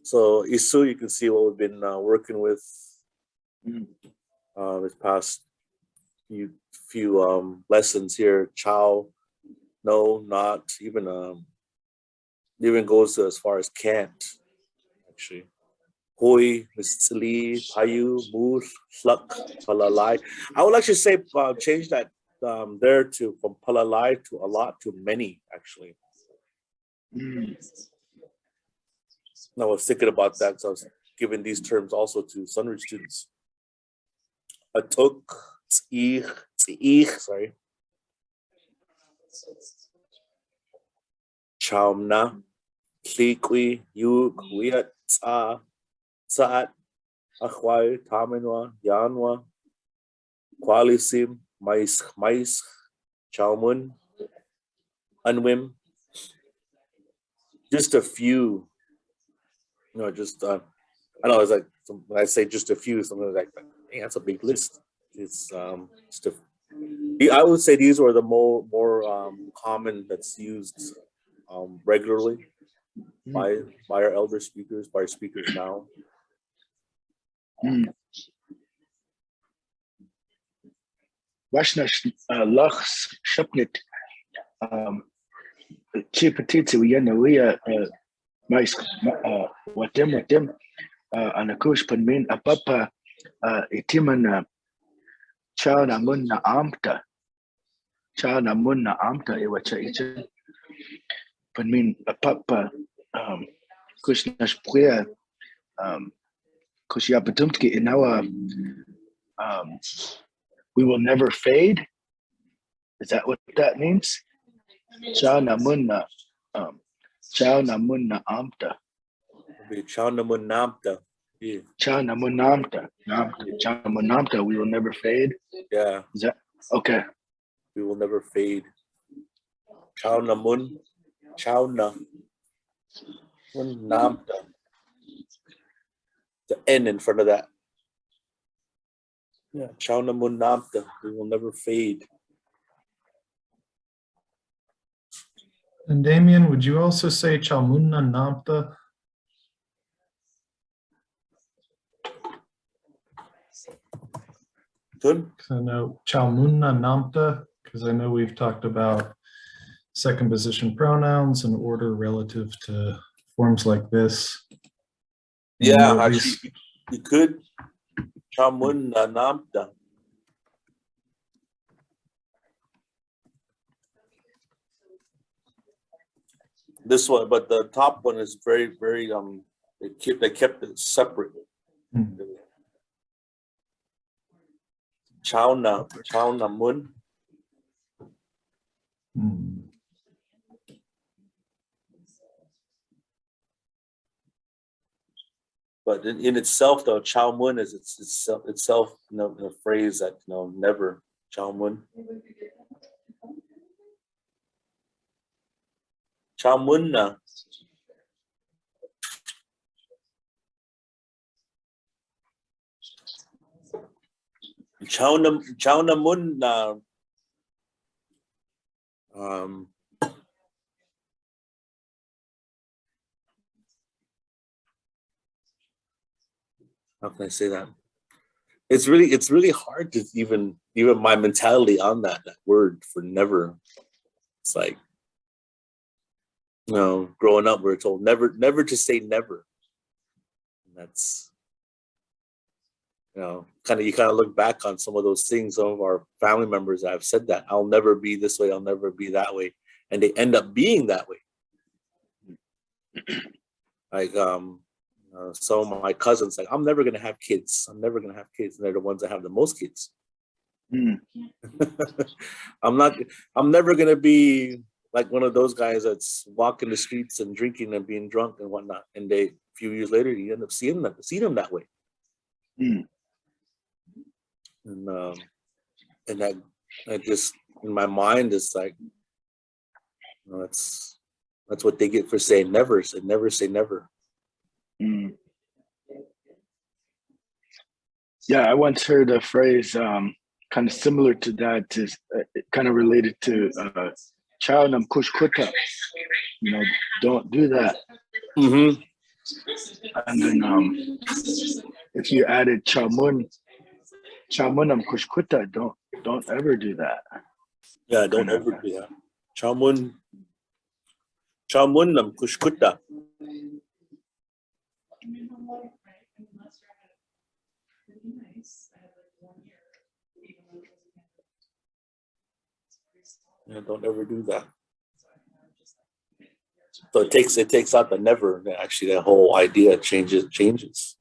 So isu, you can see what we've been working with this past few lessons here. Chow, no, not, even goes as far as can't, actually. Hoi, Mɨsc, payu, mur, fluk, palaláay. I would actually say change that there to from palaláay to a lot to many, actually. I was thinking about that because I was giving these terms also to Sunridge students. Atuk, sorry. Čáwna, Tliqui, Yuk, Wiat, Saat, Akhwai, Taminwa, Yanwa, Qualisim, Mɨsc, Čáwmun, Unwim. Just a few, just I know it's like when I say just a few, something like that. Hey, that's a big list. It's just I would say these were the more common that's used regularly by our elder speakers, by our speakers now. Washnash lachs shapnit chipatitsi wiyanawiya Mɨsc watím anakush panmin apapa itiman Čáwnam náamta iwacha icha panmin apapa kushnash pria kushiapatumtki in our we will never fade. Is that what that means? Čáwnam náamta. Čáwnam náamta. Yeah. Čáwnam náamta. We will never fade. Yeah. Is that okay? We will never fade. Čáwnam náamta. The N in front of that. Yeah. Čáwnam náamta. We will never fade. And Damien, would you also say Čáwnam náamta? Good. I know Čáwnam náamta, because I know we've talked about second position pronouns and order relative to forms like this. Yeah, actually, you could. Čáwnam náamta. This one, but the top one is very, very they kept it separate. Čáwnamun. But in itself, though, Čáwmun is itself, a phrase that never. Čáwmun. Čáwnam. Čáwnamun. How can I say that? It's really hard to even my mentality on that word for never. It's like, growing up, we're told never to say never. And that's, you kind of look back on some of those things. Some of our family members that have said that I'll never be this way, I'll never be that way, and they end up being that way. Like some of my cousins, like, I'm never gonna have kids. I'm never gonna have kids, and they're the ones that have the most kids. I'm never gonna be like one of those guys that's walking the streets and drinking and being drunk and whatnot. And a few years later, you end up seeing them that way. And that just in my mind is like, that's what they get for saying never. So never say never. Yeah, I once heard a phrase kind of similar to that, is kind of related to Čáwnam kúuš kúta. Don't do that. And then if you added Čáwnam kūuš, don't ever do that. Yeah, don't ever do that. Čáwnam kūuš. Yeah, don't ever do that. So it takes out the never. Actually, that whole idea changes.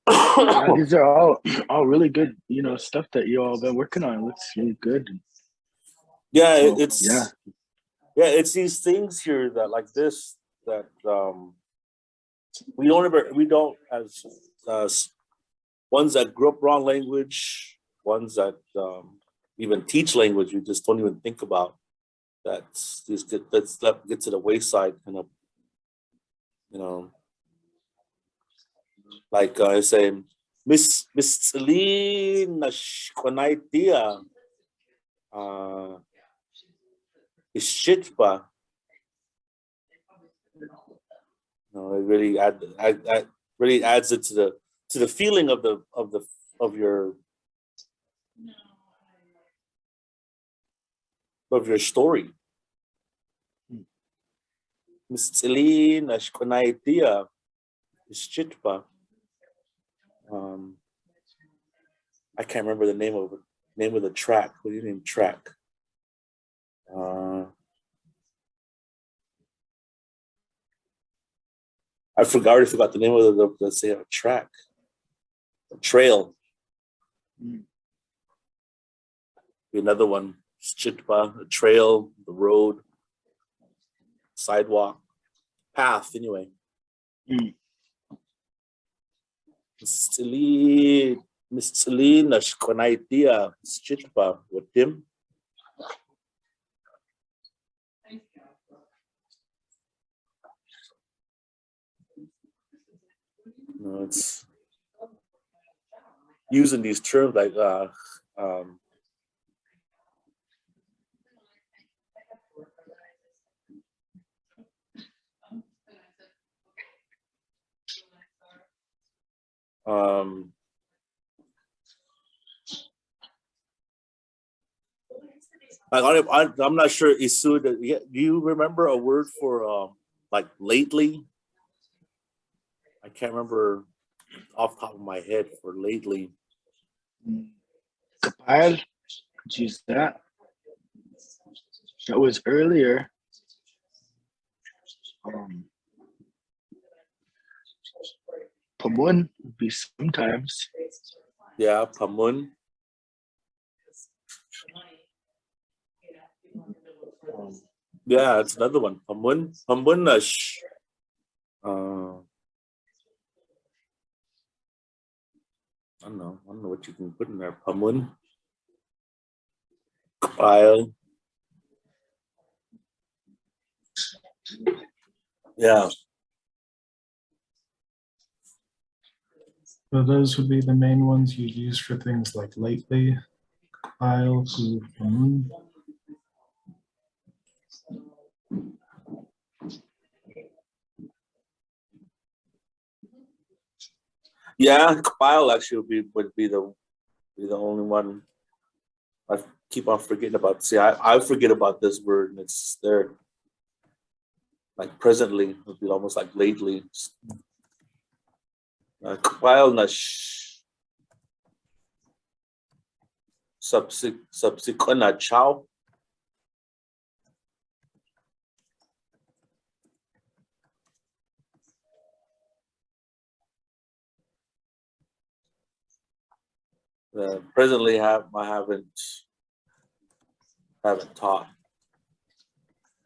Yeah, these are all really good, stuff that you all been working on. It looks really good. Yeah, So, it's these things here that like this that we don't as ones that grew up around language, ones that even teach language, we just don't even think about. That's get to the wayside, kind of, like I say, ilíiiinaš kʷanayti ɨsčɨ. It really adds it to the feeling of your story. Mɨsc ilíiiinaš kʷanaytíya ɨsčɨ. I can't remember the name of the track. What do you name track? I already forgot the name of the track. A trail. Another one. ɨsčɨ, a trail, the road, sidewalk, path, anyway. Mɨsc ilíiiinaš kʷanaytíya ɨsčɨ, watím. It's using these terms like I'm not sure, Isu, do you remember a word for like lately? I can't remember off the top of my head for lately. Kpáyl, could use that. That was earlier. Pamun would be sometimes. Yeah, pamun. Yeah, it's another one. Múnnash. I don't know what you can put in there. Pamun. Kpáyl. Yeah. So those would be the main ones you'd use for things like lately, kpáyl, kúuš. Yeah, kpáyl actually would be the only one I keep on forgetting about. See, I forget about this word, and it's there. Like presently, it would be almost like lately. Kpáylnaš. Subsequent chow. Presently, I haven't taught,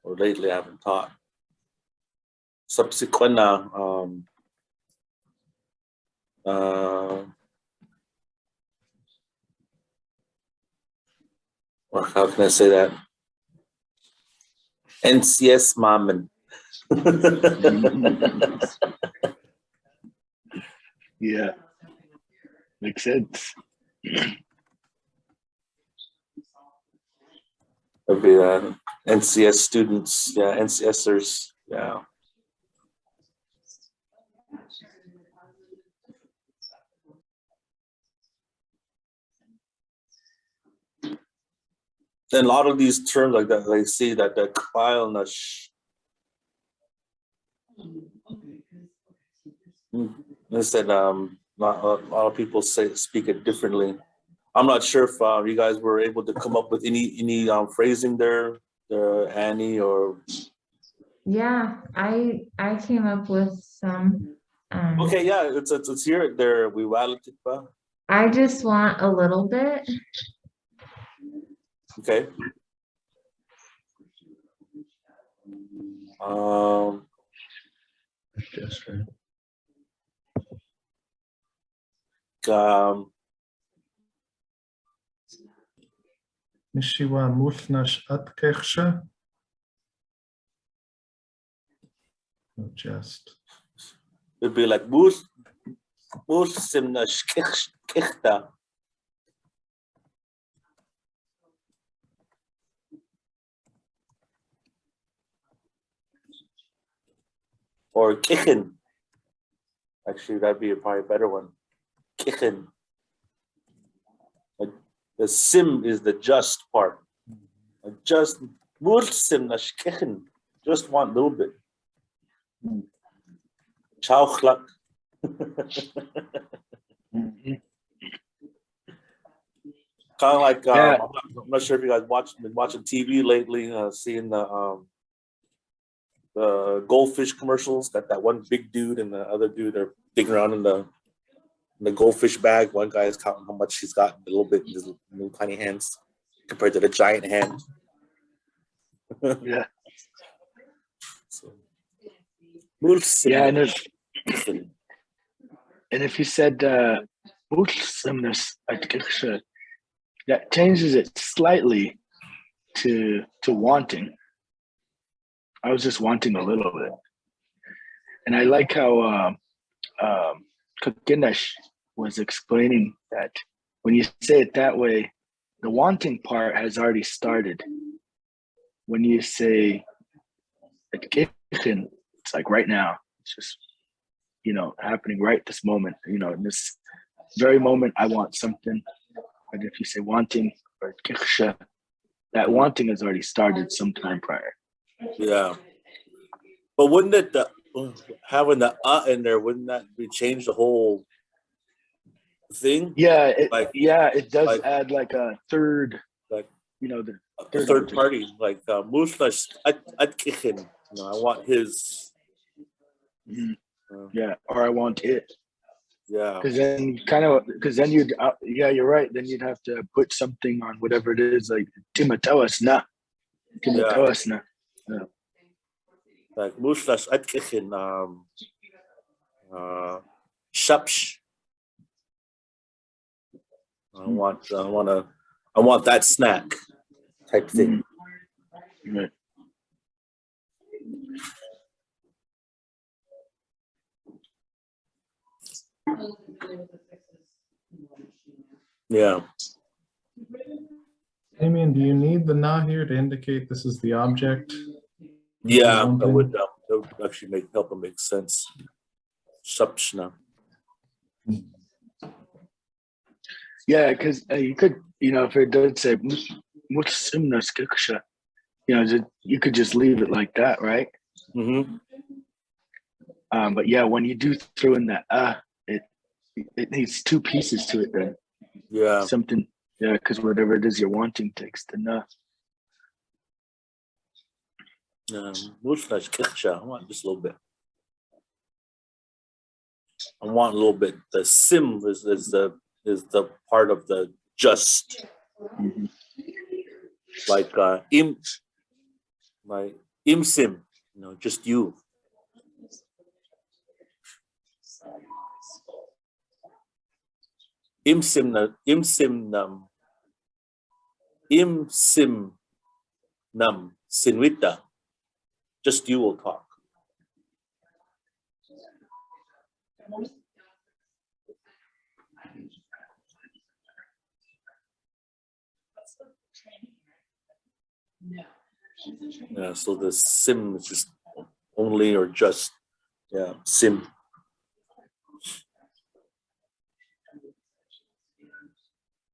or lately I haven't taught. Subsequent, how can I say that? NCS Mamen. Yeah, makes sense. That'd be NCS students, yeah, NCSers, yeah. And a lot of these terms like that, like see that the Kpáylnaš. Instead, not a lot of people speak it differently. I'm not sure if you guys were able to come up with any phrasing there, Annie, or. Yeah, I came up with some. Okay, yeah, let's hear it there. We walatikpa. I just want a little bit. Okay. Just right. Mishiwa múnnas atkechsha. No, just. It'd be like ułsimnas kpáyl. Or kichin. Actually, that'd be probably a better one. Kichin. The sim is the just part. Just ułsimnas kichin. Just want a little bit. Čáwna. Kind of like I'm not sure if you guys been watching TV lately, seeing the goldfish commercials. Got that one big dude and the other dude are digging around in the goldfish bag. One guy is counting how much he's got a little bit in his little tiny hands compared to the giant hand. Yeah. So, yeah, and if you said ułsimnas atkechsha, that changes it slightly to wanting. I was just wanting a little bit. And I like how Kpáylnaš was explaining that when you say it that way, the wanting part has already started. When you say it's like right now. It's just, happening right this moment. In this very moment, I want something. But if you say wanting or kechsha, that wanting has already started sometime prior. Yeah, but wouldn't it having the in there, wouldn't that change the whole thing? Yeah, it does like, add like a third, like the third party, like múnnas atkechin. I want his. Yeah, or I want it. Yeah. Because then you'd you're right. Then you'd have to put something on whatever it is, like wnam. Yeah. Like múnnas atkechin, shapsh. I want that snack type thing. Right. Yeah. Damien, do you need the na here to indicate this is the object? Yeah, that would actually help it make sense. Shapshna. Yeah, because you could, if it does say ułsimnas kechsha, you could just leave it like that, right? Mm-hmm. But yeah, when you do throw in that it needs two pieces to it then. Yeah. Something, because whatever it is you're wanting takes the na. Múnnas kechsha. I want just a little bit. I want a little bit. The sim is the part of the just. Mm-hmm. Like sim, just you. Nnam, sinwita. Just you will talk. Yeah, so the sim is just only or just. Yeah, sim.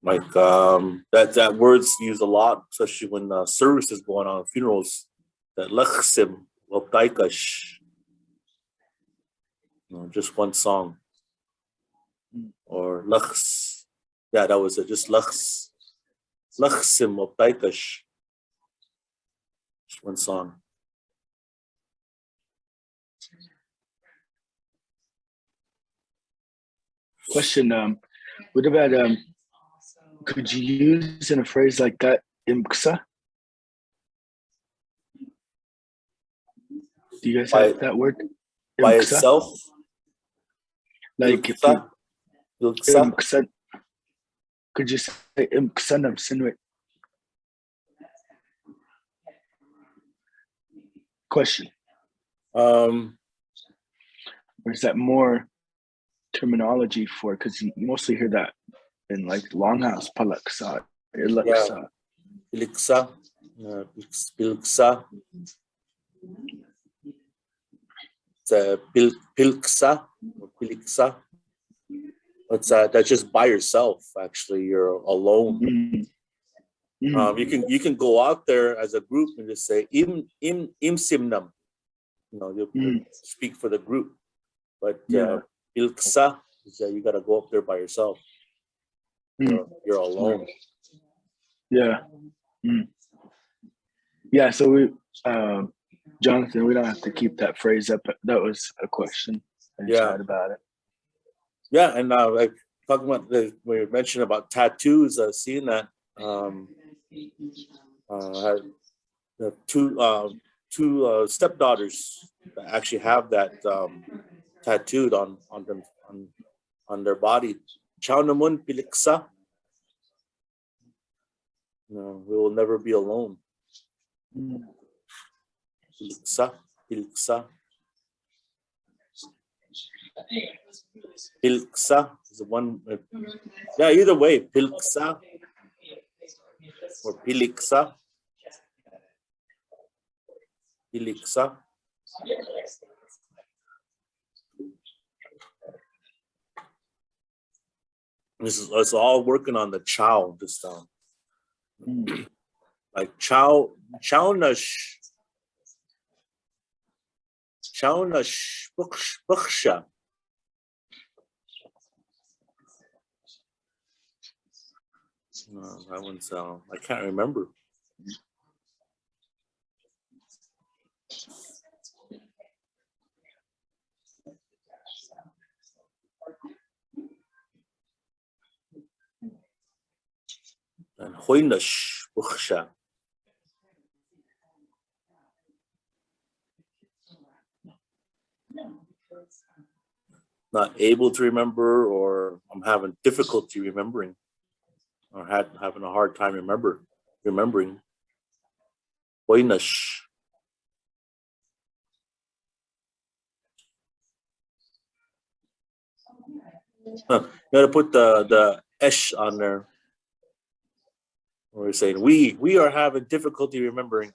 Like that word's used a lot, especially when service is going on, funerals. That lechsim optaikash. Just one song. Or lechs. Yeah, that was it. Just lechs. Lechsim optaikash. Just one song. Question, what about could you use in a phrase like that imksa? Do you guys have that word? By Imksa? itself? Like if Ilksa? you Ilksa? imksa, could you say imksanam sinwit? Question. Or is that more terminology for, because you mostly hear that in like longhouse, palaksa, ilaksa. Ilksa? Pilksa? It's pilksa or piliksa. That's just by yourself. Actually, you're alone. You can go out there as a group and just say nnam. You speak for the group. But pilksa is that you got to go up there by yourself. You're alone. Yeah. Yeah. So we, Jonathan, we don't have to keep that phrase up. That was a question I just had about it. Yeah, and like talking about we mentioned about tattoos, seeing that the two stepdaughters that actually have that tattooed on them on their body. Čáwnam piliksa. We will never be alone. Piliksa, piliksa. Pilksa is the one. Yeah, either way, pilksa or piliksa. Piliksa. This is us all working on the chow this time. Like Čáwnaš. Čáwnaš buksha. No, that one's I can't remember. And kpáylash buksha. Not able to remember, or I'm having difficulty remembering, or having a hard time remembering. Kpáylnaš. You gotta put the esh on there. We're saying we are having difficulty remembering.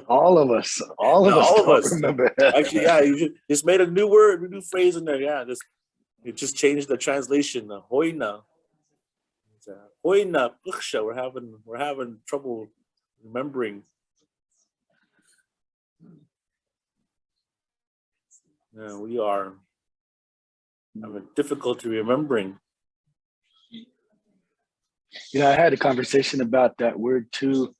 All of us don't remember. Actually, yeah, you just made a new word, a new phrase in there. Yeah, you just changed the translation. Hoina. Hoina buksha. We're having trouble remembering. Yeah, we are having difficulty remembering. I had a conversation about that word too.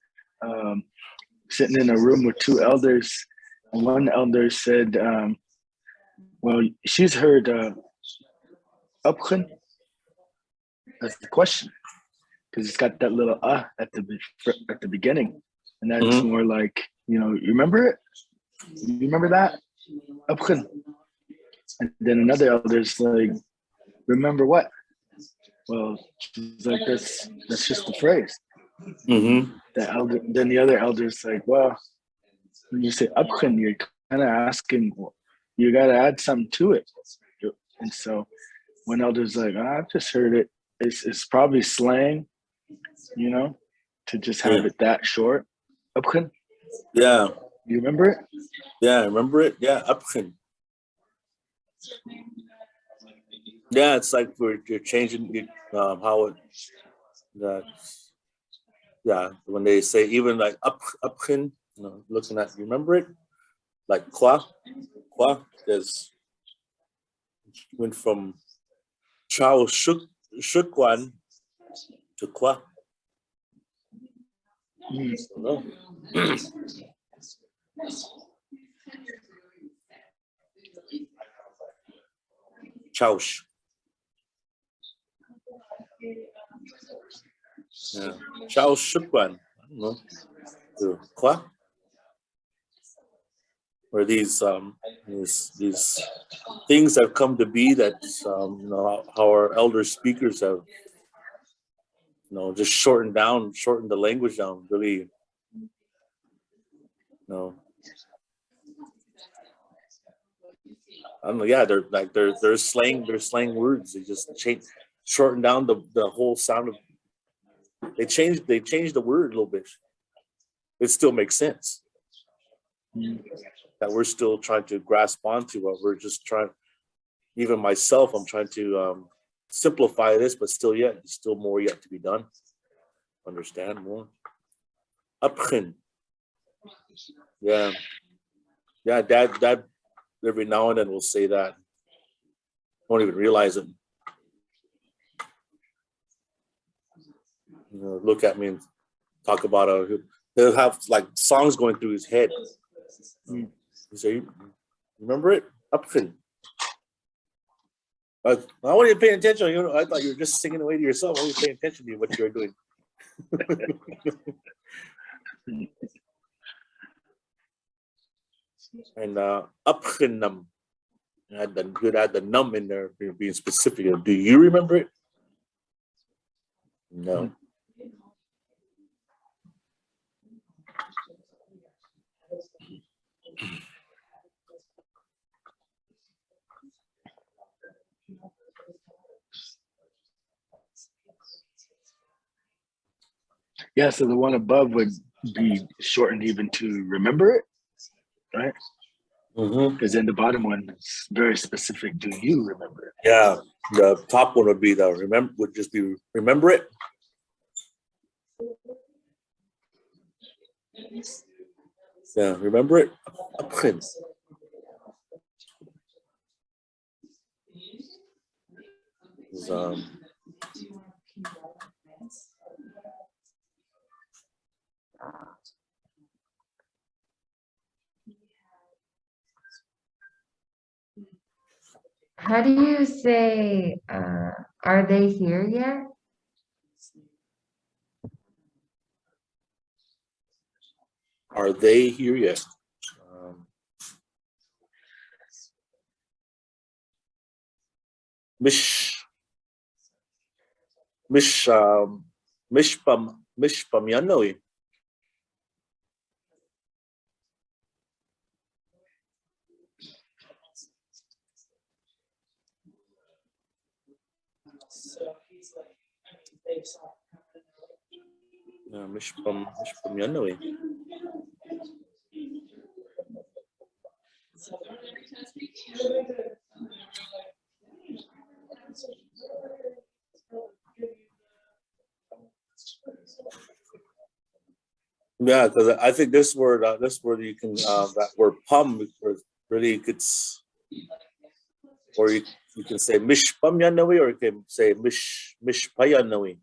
Sitting in a room with two elders, and one elder said, well, she's heard upchen as the question, because it's got that little at the beginning, and that's more like, you remember it? You remember that? Upchen. And then another elder's like, remember what? Well, she's like, that's just the phrase. Then the other elder's like, well, when you say upchen, you're kind of asking, well, you got to add something to it. And so one elder's like, I've just heard it. It's probably slang, to just have it that short. Upchen. Yeah, You remember it? yeah, remember it? Yeah, upchen. Yeah, it's like you're changing it, how it that. Yeah, when they say even like upchen, looking at, you remember it? Like kwa, there's went from shukwan to kwa. No. Chaush. Yeah. Shukwan. I don't know. To kwa. Or these things that have come to be that how our elder speakers have just shortened the language down, really. I don't know. Yeah, they're slang words. They just shorten down the whole sound of. They changed the word a little bit. It still makes sense. That we're still trying to grasp onto. What we're just trying. Even myself, I'm trying to simplify this, but still more yet to be done. Understand more. Upchen. Yeah. Dad. Every now and then we'll say that. Don't even realize it. Look at me and talk about they'll have like songs going through his head. You say, remember it? Upchen. I want you to pay attention. I thought you were just singing away to yourself. I want you to pay attention to what you're doing. And nnam. Add the num in there, being specific. Do you remember it? No. Yeah, so the one above would be shortened even to remember it, right? Because then the bottom one is very specific. Do you remember it? Yeah, the top one would be would just be remember it. Yeah, remember it. How do you say, are they here yet? Are they here yet? Mishpam yanoi. Mishpam yanoi. Yeah, because I think this word you can that word pum really gets, or you can say mishpam yanoi, or you can say mishpayanoi.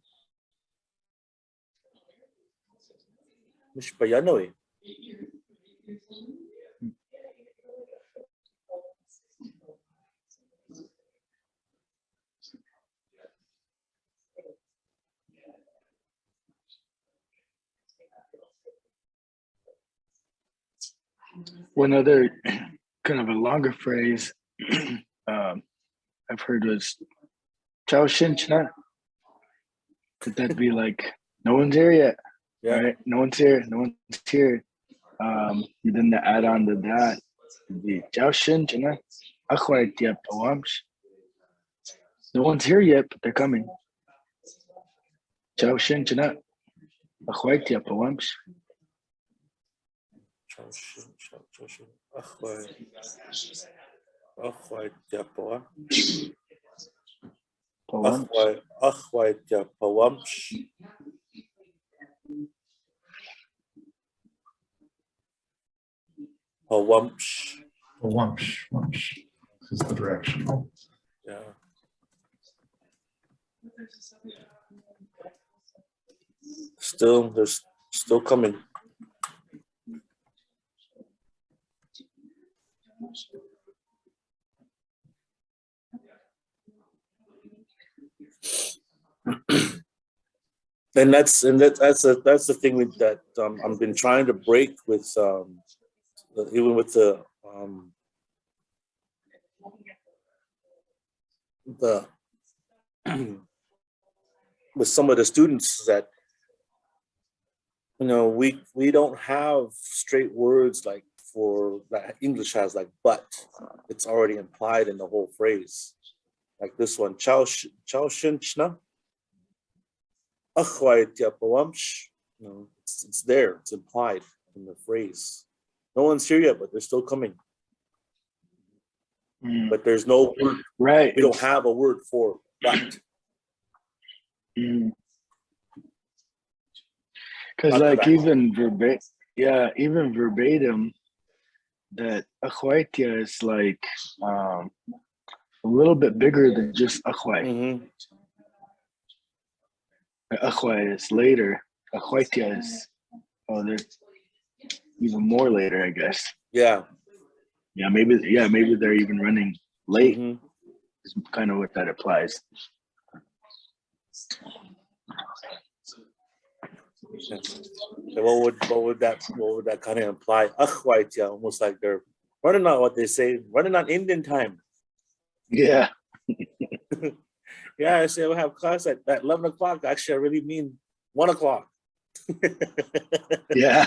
Mishpayanoi. One other kind of a longer phrase I've heard was Čáwnam. Could that be like, no one's here yet? Yeah. Right? No one's here. No one's here. And then the add on to that would be Čáwnam. Kpáyl poems. No one's here yet, but they're coming. Čáwnam. Kpáyl poems. Wumsh is the directional. Yeah. They're still coming. And that's the thing that I've been trying to break with even with the with some of the students, that we don't have straight words like for that English has, like but. It's already implied in the whole phrase. Like this one, Čáwnam. It's there, it's implied in the phrase. No one's here yet, but they're still coming. But there's no word. Right. We don't have a word for but. Because like even verbatim, that kpáyl is like a little bit bigger than just kpáyl. Kpáyl is later. Kpáyl is they're even more later, I guess. Yeah. Maybe they're even running late. Is kind of what that applies. And what would that kind of imply? Kpáyl, almost like they're running on what they say, running on Indian time. Yeah. Yeah, I say we'll have class at 11 o'clock. Actually, I really mean 1 o'clock. Yeah.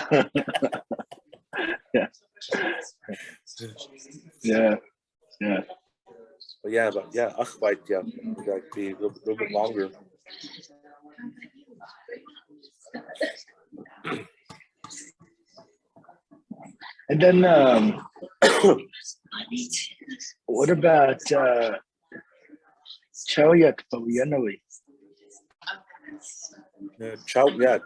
Yeah. Yeah. Yeah. But yeah, kpáyl, like be a little bit longer. And then what about Čáwna palaláay? Kpáylnaš.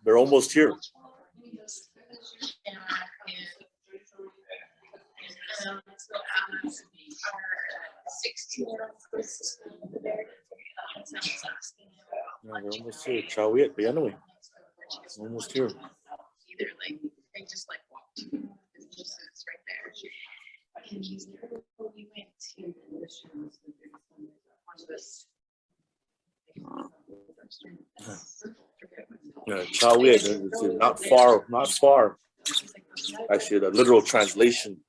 They're almost here. They're almost here. Kpáylnaš. Almost here. Either like they just like walked. It's just right there. We went to Kpáylnaš, not far. Actually, the literal translation.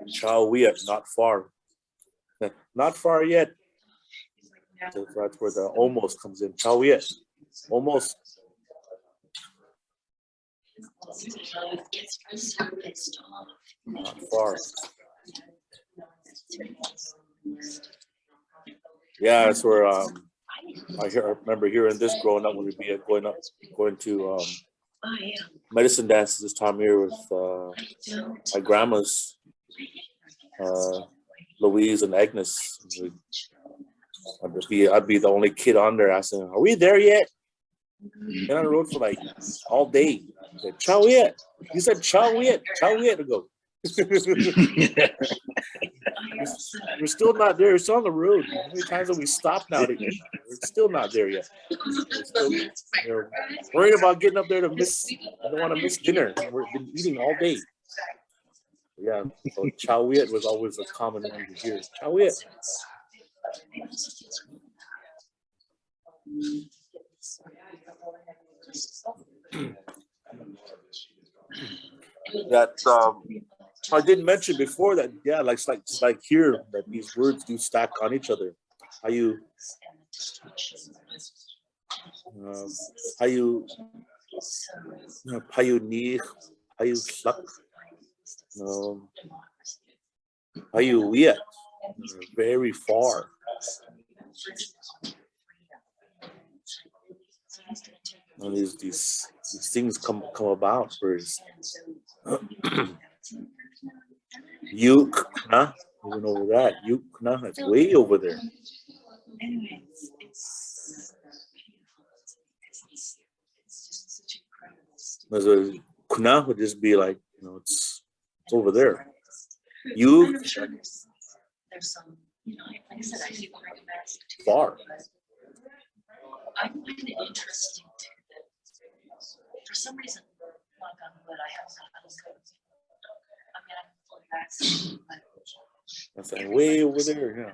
Kpáylnaš, not far. Not far yet. So that's where the almost comes in. Kpáylnaš, almost. Not far. Yeah, that's where I remember hearing this growing up when we'd be going to medicine dances this time here with my grandmas, Louise and Agnes. I'd be the only kid on there asking, "Are we there yet?" Been on the road for like all day. Kpáylnaš. You said Kpáylnaš ago. We're still not there. We're still on the road. How many times have we stopped now? We're still not there yet. We're worried about getting up there to miss. I don't want to miss dinner. We've been eating all day. Yeah, so Kpáylnaš was always a common one to hear. Kpáylnaš. That I didn't mention before that, yeah, like here that these words do stack on each other. How you very far. And these things come about. Whereas yukna, even over that, yukna, that's way over there. As a kuna would just be like, you know, it's over there. You There's some, you know, like I said, I see wearing a mask too. far. I find it interesting too that for some reason, knock on wood, I haven't gotten COVID. I mean, I'm fully vaccinated, but That's like way over there, yeah.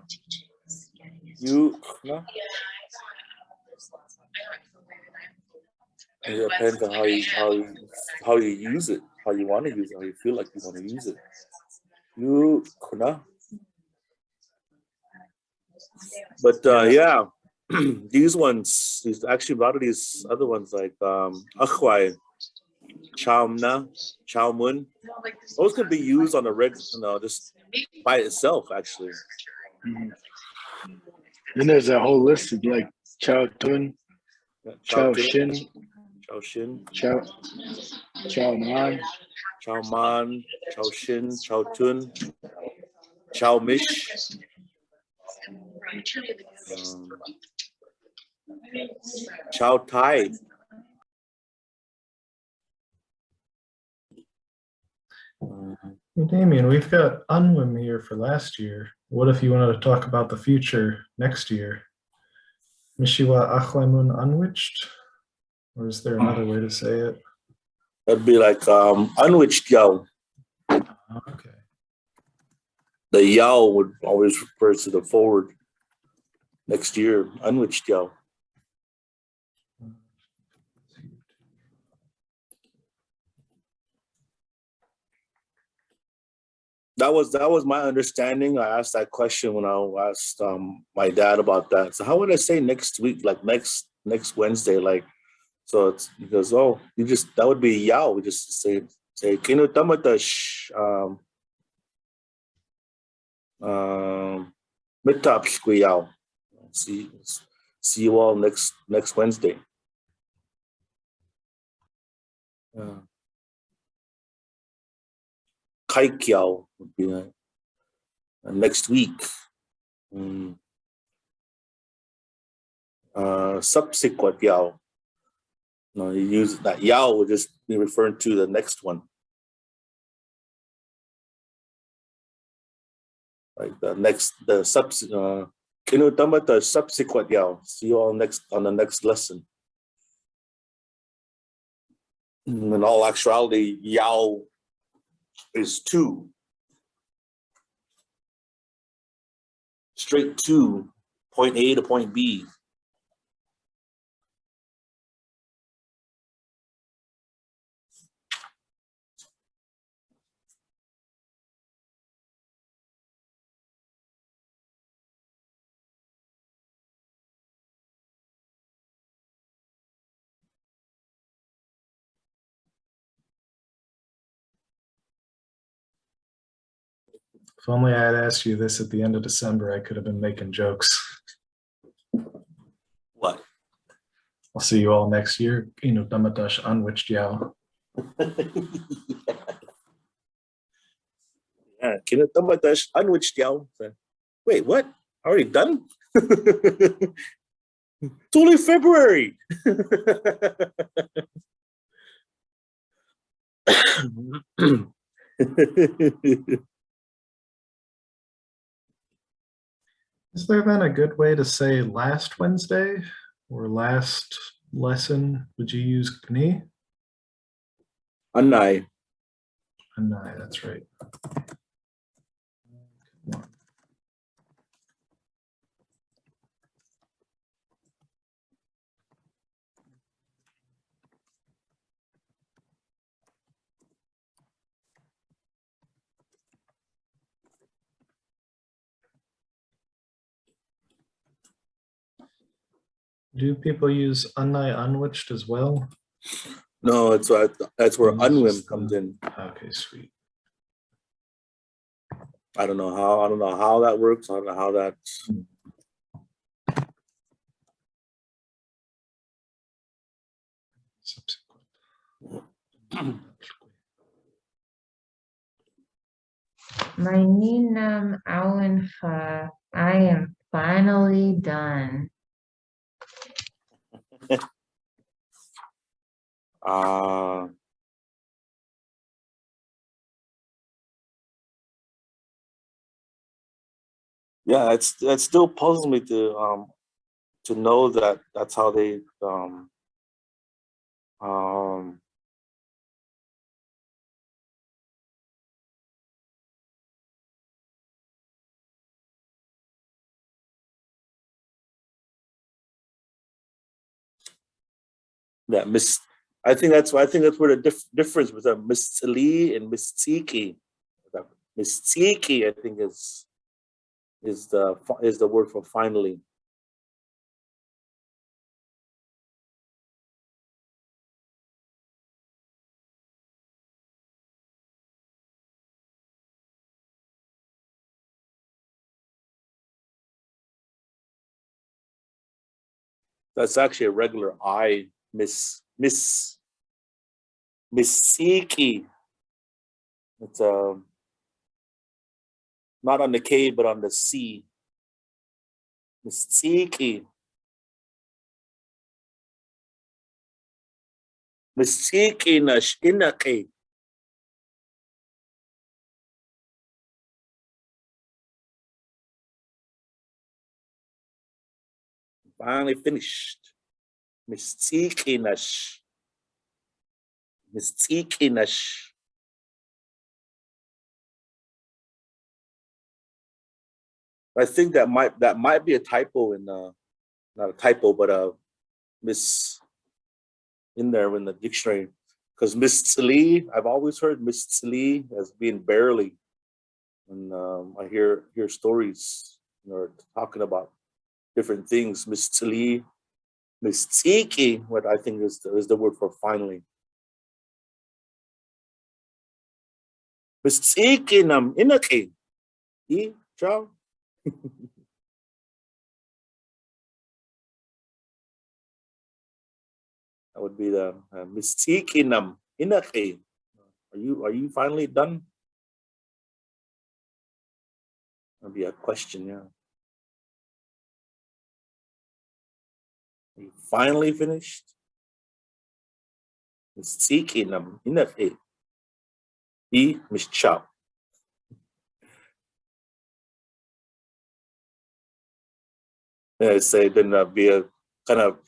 You no? It depends on how you use it, how you want to use it, how you feel like you want to use it. You kuna. But yeah, these ones, actually a lot of these other ones like akhwai, Čáwna, Čáwmun, those could be used on a regular, you know, just by itself actually. And there's a whole list of like Čáwtun, Čáwshin, Čáwshin, Čáwnam, Čáwman, Čáwshin, Čáwtun, Čáwmish, Čáwtai. Hey, Damien, we've got wnam here for last year. What if you wanted to talk about the future next year? Mishiwa achlaimun unwitched? Or is there another way to say it? That'd be like unwitched yao. Okay. The yao would always refer to the forward next year, unwitched yao. That was my understanding. I asked that question when I asked my dad about that. So how would I say next week, like next Wednesday, like, so it's because, oh, you just, that would be yao. We just say kinu tamatash mitapshku yao. See you all next Wednesday. Kaikyao would be next week. Subsequent yao. No, you use that yao would just be referring to the next one. Like the subsequent yao. See you all on the next lesson. In all actuality, yao is two. Straight to point A to point B. If only I had asked you this at the end of December, I could have been making jokes. What? I'll see you all next year. Damatash unwitched yao. Yeah, unwitched yao. Wait, what? Already done? It's only February. Is there then a good way to say last Wednesday or last lesson? Would you use kni? Anai. Anai, that's right. Come on. Do people use anai unwitched as well? No, that's where unwim comes in. Okay, sweet. I don't know how that works. I don't know how that's. Subsequent. My nnam awencha, I am finally done. Yeah, it still puzzles me to know that that's how they that miss. I think that's where the difference with ilíi and mɨsc. That mɨsc, I think is the word for finally. That's actually a regular I, mɨsc. It's not on the K but on the C. Mɨsc. Mɨsc inake. Finally finished. Mɨsc. I think that might be a typo in not a typo, but miss in there in the dictionary, because mɨsc, I've always heard mɨsc as being barely, and I hear stories, talking about different things. Mɨsc, what I think is the word for finally. Mɨsc nam inake. Ciao. That would be the mɨsc nam inake. Are you finally done? That'd be a question, yeah. Are you finally finished? Mɨsc nam inake. Mischap. Yeah, say then be a kind of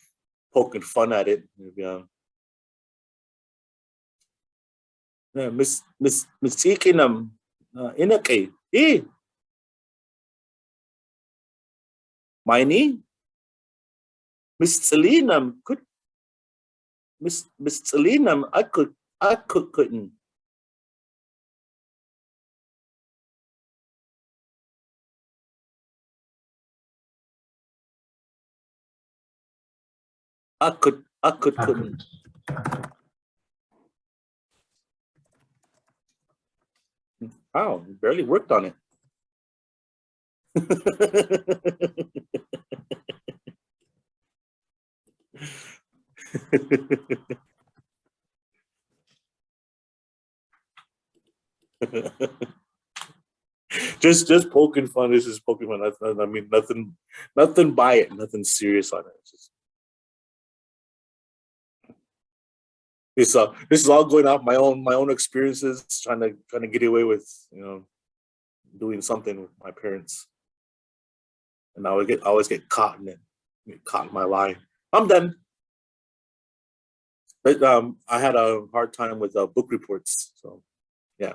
poking fun at it. Yeah, mɨsc nam inake. Miney. Mɨsc nam I couldn't. Couldn't. Wow, you barely worked on it. just poking fun. This is poking fun. I mean, nothing by it. Nothing serious on it. This is all going off my own experiences, trying to get away with doing something with my parents, and I always get caught in it, caught in my lie. I'm done. But I had a hard time with book reports, so yeah,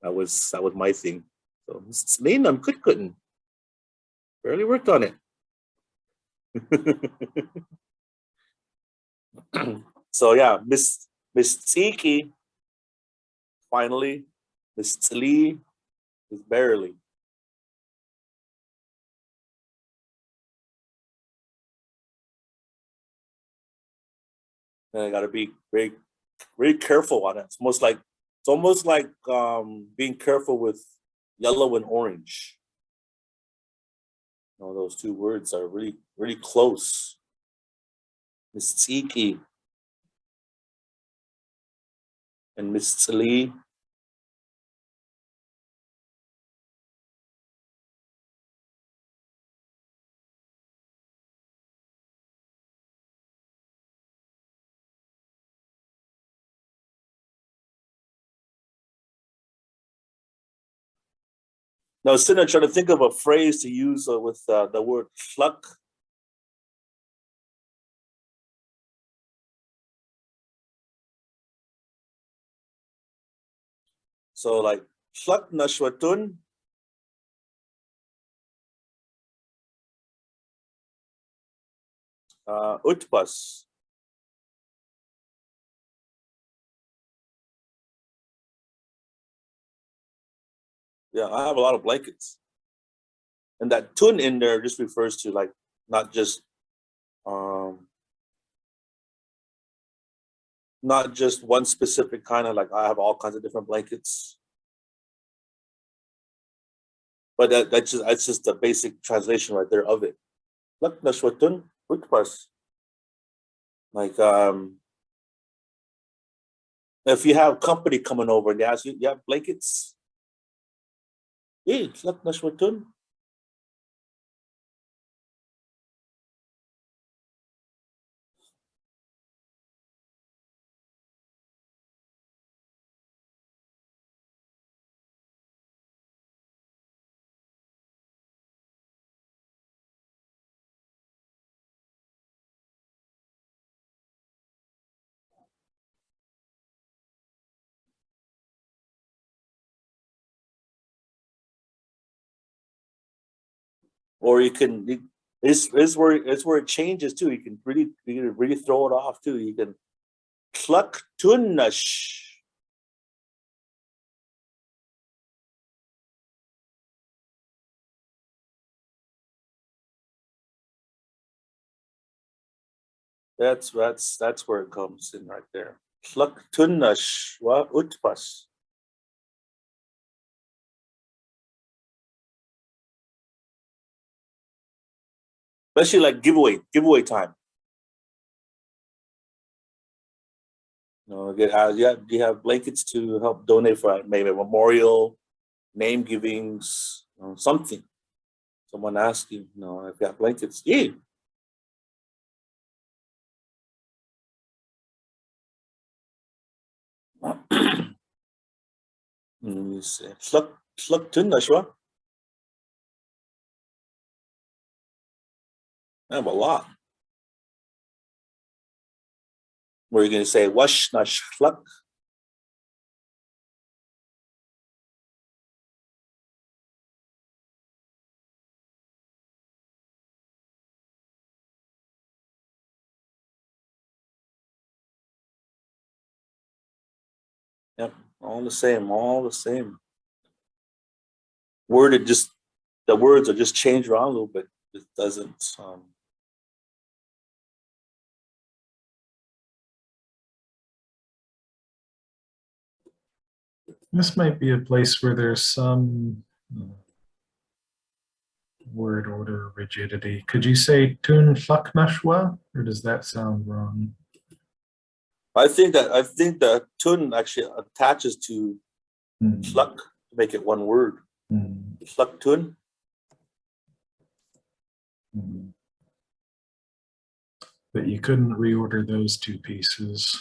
that was my thing. So nnam couldn't barely worked on it. So yeah, mɨsc finally, mɨsc is barely. And I gotta be very, very careful on it. It's almost like being careful with yellow and orange. Those two words are really, really close. Mɨsciki, and mɨscili. Now, sitting there trying to think of a phrase to use with the word tlak. So like tlak nashwatun. Utpas. Yeah, I have a lot of blankets. And that tun in there just refers to like not just one specific kind of, like I have all kinds of different blankets. But that's just the basic translation right there of it. Like nashwatun utpas. Like if you have company coming over and they ask you have blankets? Yeah, tlak nashwatun. Or you can, it's where it changes too. You can really throw it off too. You can tlak tunnash. That's where it comes in right there. Tlak tunnash wa utpas. Especially like giveaway time. You have blankets to help donate for maybe a memorial, name givings, something. Someone asks you, I've got blankets. Yeah. Let me see. Tlak tunnash wa. I have a lot. Where you're going to say wash nash tlak. Yep, all the same. The words are just changed around a little bit. It doesn't. This might be a place where there's some word order rigidity. Could you say tun nashwa, or does that sound wrong? I think the tun actually attaches to tlak to make it one word. Tlak tun. But you couldn't reorder those two pieces.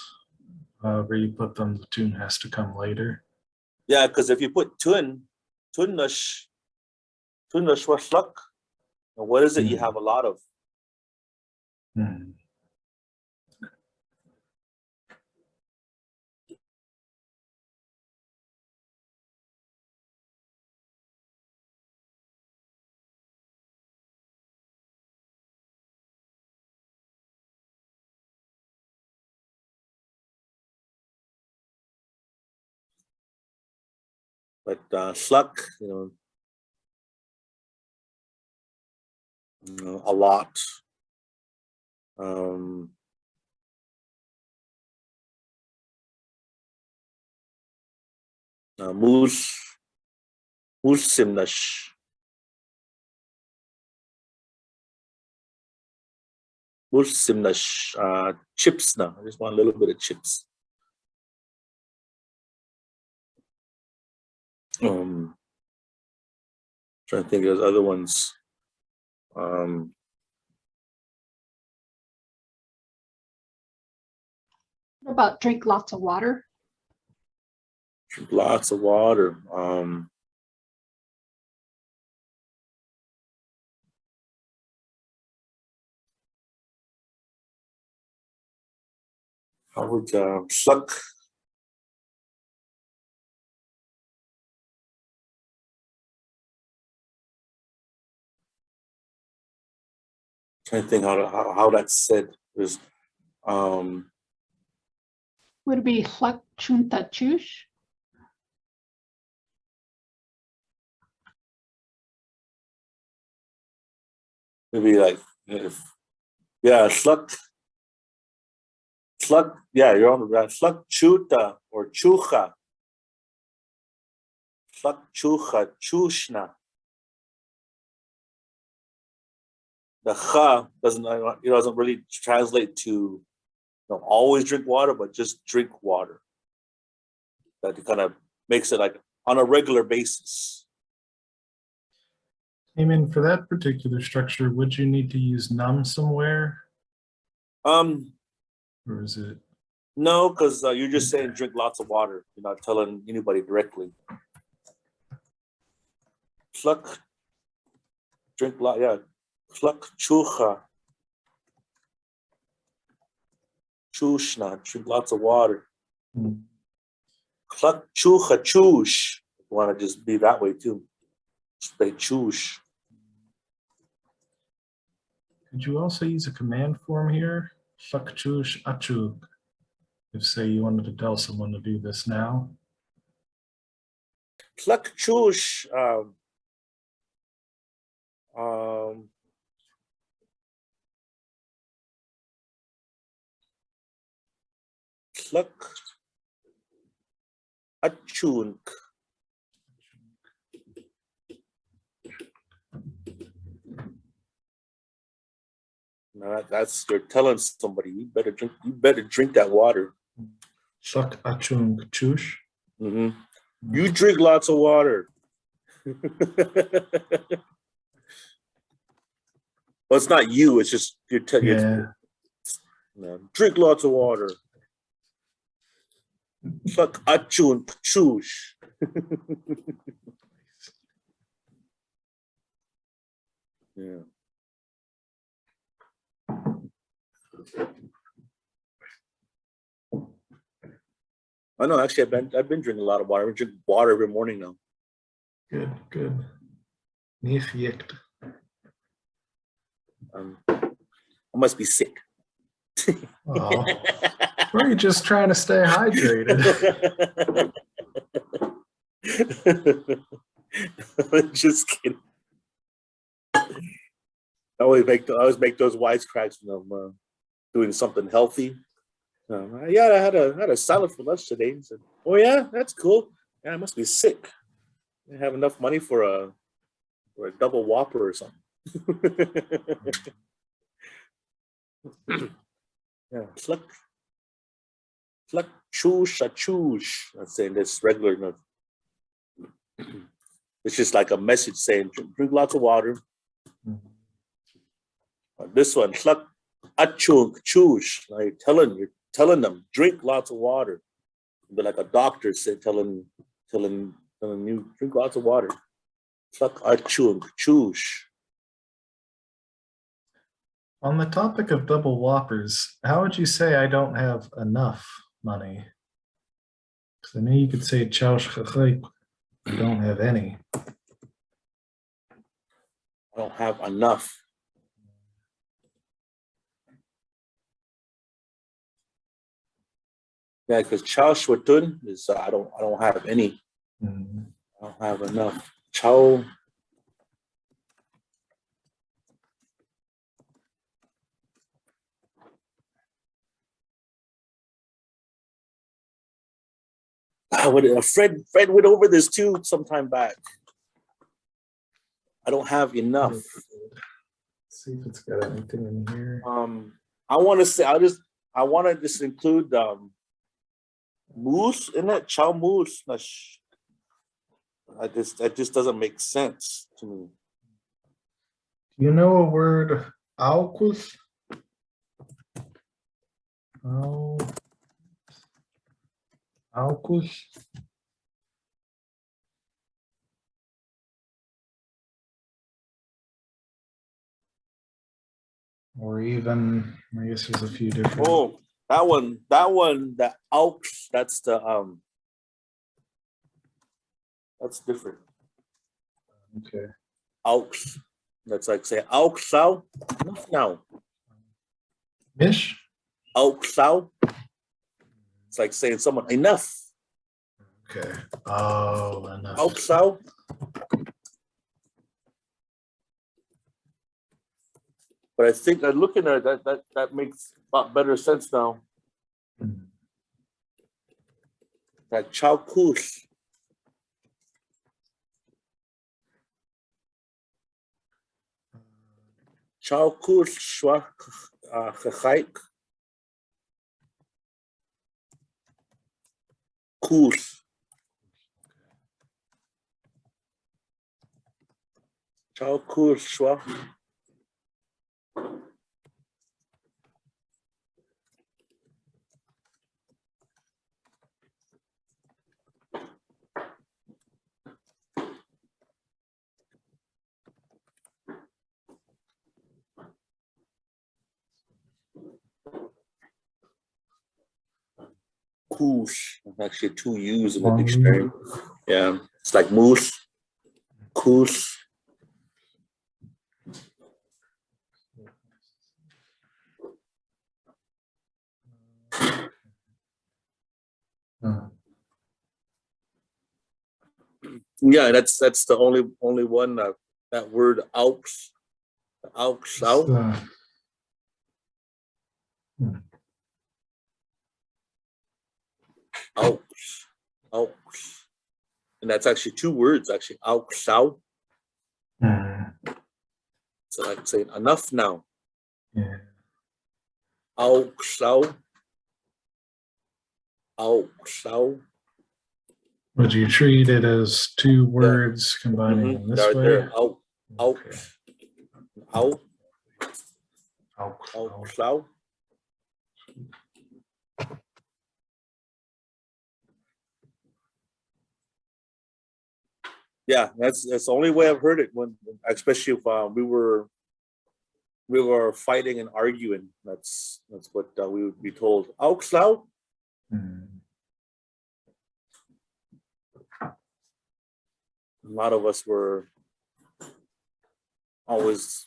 Where you put them, the tun has to come later. Yeah, because if you put tunnash wa tlak, what is it you have a lot of? But tlak, a lot. Ułsimnas. ułsimnas, chips now. I just want a little bit of chips. Trying to think of those other ones. What about drink lots of water? Drink lots of water. How would suck? Trying to think how that's said. There's Would it be kŵuš? maybe like if, yeah, sluck, yeah, you're on the right. Sluck kúta or čucha. Sluck čucha, čáwna. The cha doesn't really translate to always drink water, but just drink water. That kind of makes it like on a regular basis. I mean, for that particular structure, would you need to use nnam somewhere? Or is it? No, because you're just saying drink lots of water. You're not telling anybody directly. Sluck, drink lot, yeah. Sluck čucha, čáwna, drink lots of water. Sluck čucha, kúuš. You want to just be that way too. Say kúuš. Could you also use a command form here? Sluck kúuš achug. If say you wanted to tell someone to do this now. Sluck kúuš. Sluck achung. No, that's you're telling somebody you better drink that water. Sluck achung kúuš. You drink lots of water. Well, it's not you, it's just you're telling drink lots of water. Sluck achung kúuš. Yeah. I know. Actually, I've been drinking a lot of water. I drink water every morning now. Good. Nicht jekt. I must be sick. Oh. Or are you just trying to stay hydrated? Just kidding. I always make those wisecracks when I'm doing something healthy. Yeah, I had a salad for lunch today. Said, oh yeah, that's cool. Yeah, I must be sick. I have enough money for a double Whopper or something. Yeah, sluck kúuš. I'm saying this regular. It's just like a message saying drink lots of water. This one, sluck achung kúuš. You're telling them drink lots of water. But like a doctor said, telling you drink lots of water. Sluck achung kúuš. On the topic of double whoppers, how would you say I don't have enough money? Because I know you could say I don't have any. I don't have enough. Yeah, because Čáwna is I don't have any. I don't have enough. Fred went over this too sometime back. I don't have enough. Let's see if it's got anything in here. I want to say I want to just include moose in it. Čáwnam. That just doesn't make sense to me. You know a word, aukus? Aukus? Or even, I guess there's a few different. Oh, that one, the aux, that's different. Okay. Aux. That's like say aux sao. Enough now. Mish? Aux sao. It's like saying someone enough. Okay. Oh, enough. Aux sao. But I think that looking at that makes a lot better sense now. Like kúuš. Kúuš shwa kpáyl. Kúuš. Kúuš shwa. Kúuš. Actually, two U's in the dictionary. Yeah, it's like moose. Kúuš. Yeah, that's the only one that word aux. Aux sao. Aux. Aux. And that's actually two words, actually. Aux sao. So I'd say enough now. Yeah. Aux sao. Aux sao. Would you treat it as two words combining in this Right way? there. Aux. Aux. Okay. Aux. Aux. Aux sao. Yeah, that's the only way I've heard it. When, especially if we were fighting and arguing. That's what we would be told. Aux sao. A lot of us were always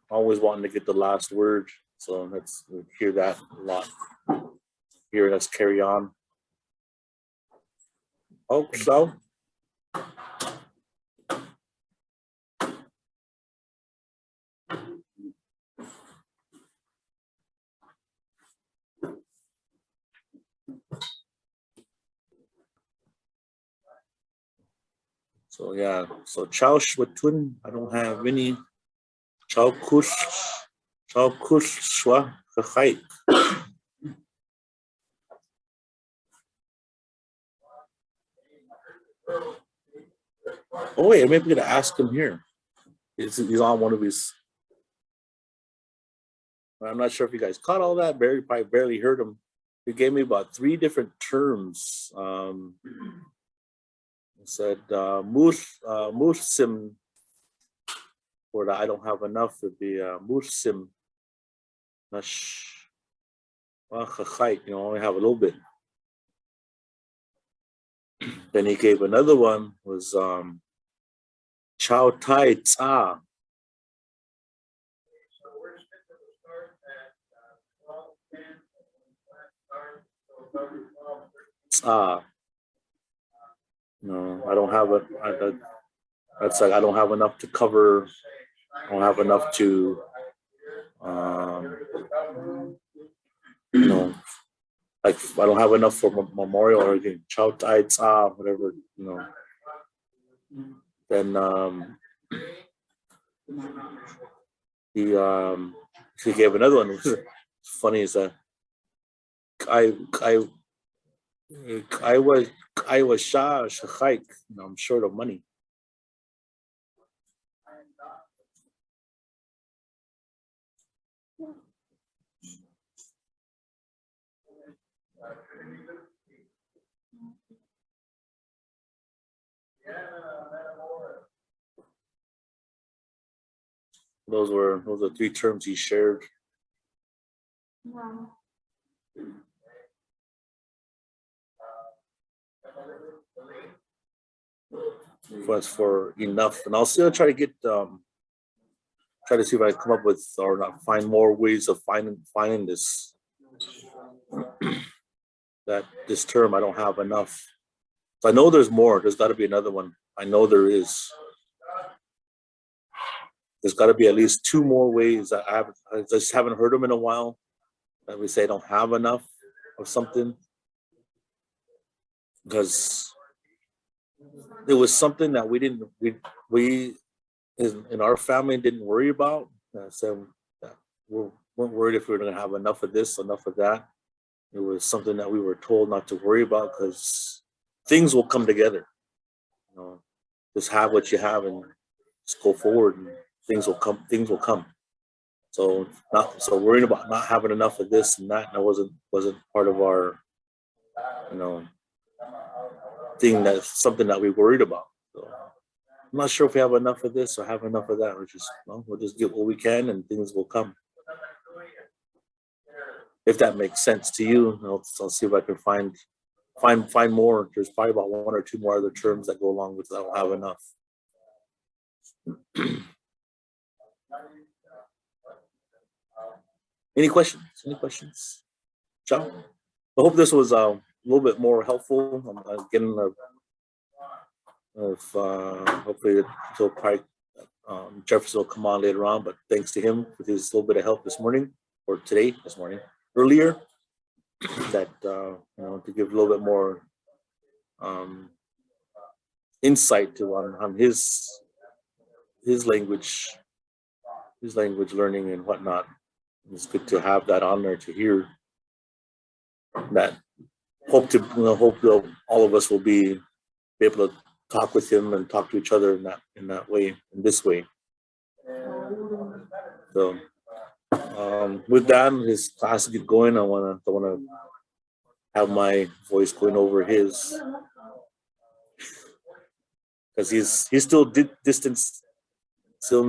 wanting to get the last word. So we hear that a lot. Hear us carry on. Aux sao. So yeah, so Čáwš with twin, I don't have any. Kúuš shwa kpáyl. Oh wait, maybe gonna ask him here. He's on one of his. I'm not sure if you guys caught all that. Probably barely heard him. He gave me about 3 different terms. He said múnnam, or I don't have enough to be ułsimnas. Kpáyl, only have a little bit. Then he gave another one was kpáyl. No, I don't have it. That's like I don't have enough to cover. I don't have enough to, like I don't have enough for memorial or anything. Kpáyl, whatever, Then he gave another one. funny is that I was shahike. I'm short of money. Those are 3 terms he shared. Was for enough, and I'll still try to get try to see if I come up with or not find more ways of finding this that this term I don't have enough. So I know there's more. There's got to be another one. I know there is. There's got to be at least 2 more ways that I just haven't heard them in a while. That we say I don't have enough of something, because it was something that we in our family didn't worry about. So we weren't worried if we were going to have enough of this, enough of that. It was something that we were told not to worry about, because things will come together. You know, just have what you have and just go forward, and things will come. Things will come. So worrying about not having enough of this and that wasn't part of our, you know, thing. That's something that we worried about. So I'm not sure if we have enough of this or have enough of that. We'll just get what we can, and things will come. If that makes sense to you, I'll see if I can find more. There's probably about 1 or 2 more other terms that go along with that. I don't have enough. Any questions? Any questions? John? I hope this was a little bit more helpful. I'm getting hopefully Jefferson will come on later on, but thanks to him for his little bit of help this morning, or this morning, earlier, that you know, to give a little bit more insight to on his language learning and whatnot. It's good to have that on there to hear that. Hope all of us will be able to talk with him and talk to each other in that way, in this way. So with that, his class get going. I wanna have my voice going over his, because he's still distance, still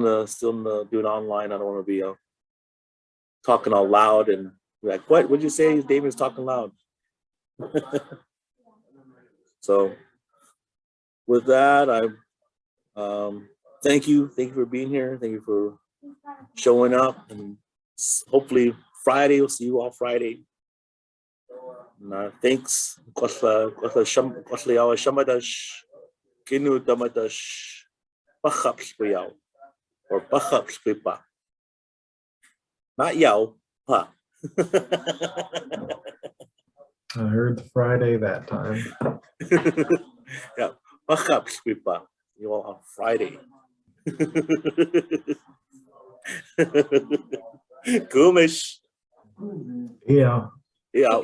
doing online. I don't want to be talking out loud and be like, what would you say? Damien's talking loud. So with that, I thank you for being here. Thank you for showing up, and hopefully Friday we'll see you all Friday. Thanks. Kinu tamatash pakhapspayaw or pakhapspa. Not yow, pa. I heard the Friday that time. Yeah, pakhapspa. You all on Friday. Kúuš. Yeah. Yeah.